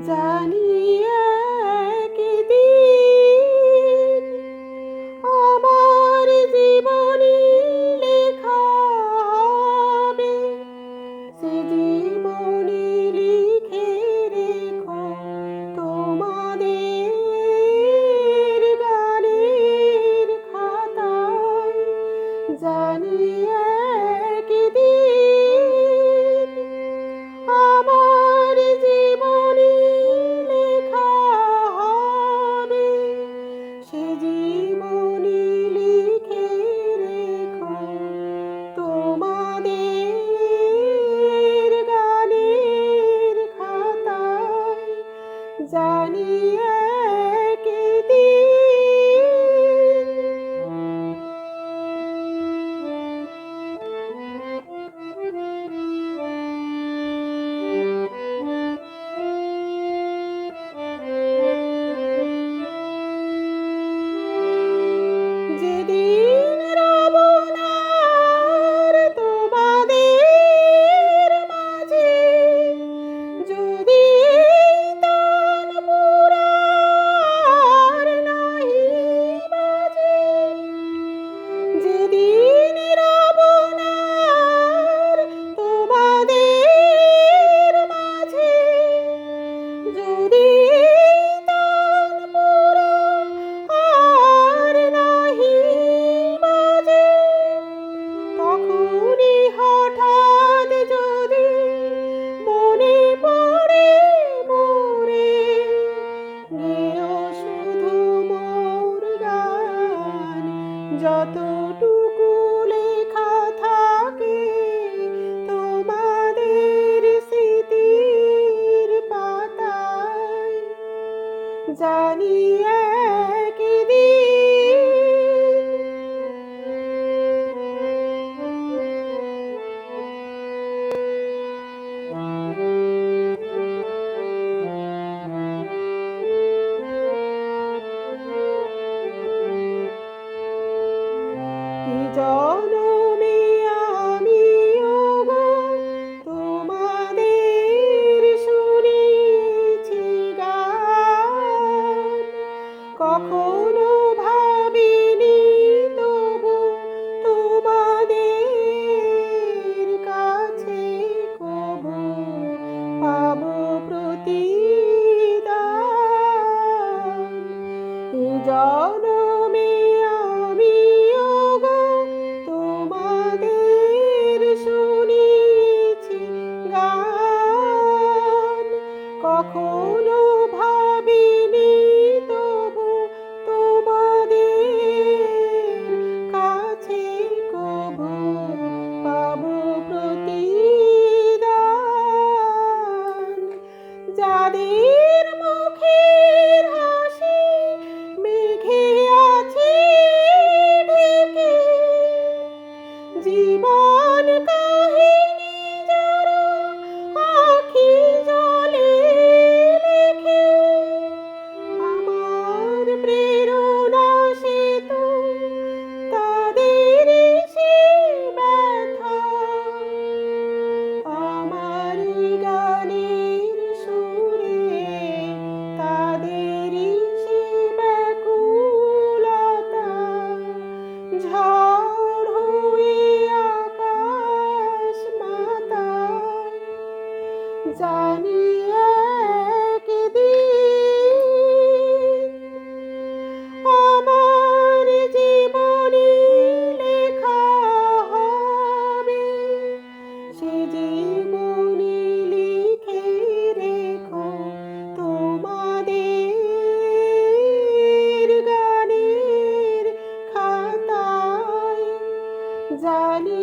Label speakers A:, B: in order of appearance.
A: জানি একদিন আমার জীবনী লেখা হবে, সে জীবনী লিখে রেখো তোমাদের গানের খাতায়। জানি একদিন আমার জীবনী লেখা হবে, সে জীবনী লিখে রেখো তোমাদের গানের খাতায়। জানি যেদিন রব না আর তোমাদের মাঝে, যদি তানপুরার নাহি বাজে, যেদিন রব না আর তোমাদের মাঝে, যদি তানপুরা আর নাহি বাজে, তখনই হঠাৎ যদি মনে পড়ে মোরে, গেও শুধু মোর গান। যতটুকু লেখা থাকে তোমাদের স্মৃতির পাতায়। জানি কি জনমে আমি ওগো তোমাদের শুনেছি গান, কখনো ভাবিনি তবু তোমাদের কাছে কবু পাবো প্রতিদান। এই জনমে আমি ওগো তোমাদের শুনেছি গান, কখনো ভাবিনি তবু তোমাদের কাছে কবু পাবো প্রতিদান। যাদের মুখের হাসি মেঘে আছে ঢেকে, জীবন কাহিনী যারা আঁখি জলে লেখে, আমার প্রেরণা সে তো তাদেরই সে ব্যথা। আমার গানের সুরে তাদেরই সে ব্যাকুলতা। ঝড় হয়ে আকাশ মাতায়। জানি একদিন আমার জীবনী লেখা হবে, সে জীবনী লিখে রেখো তোমাদের গানের খাতায়। জানি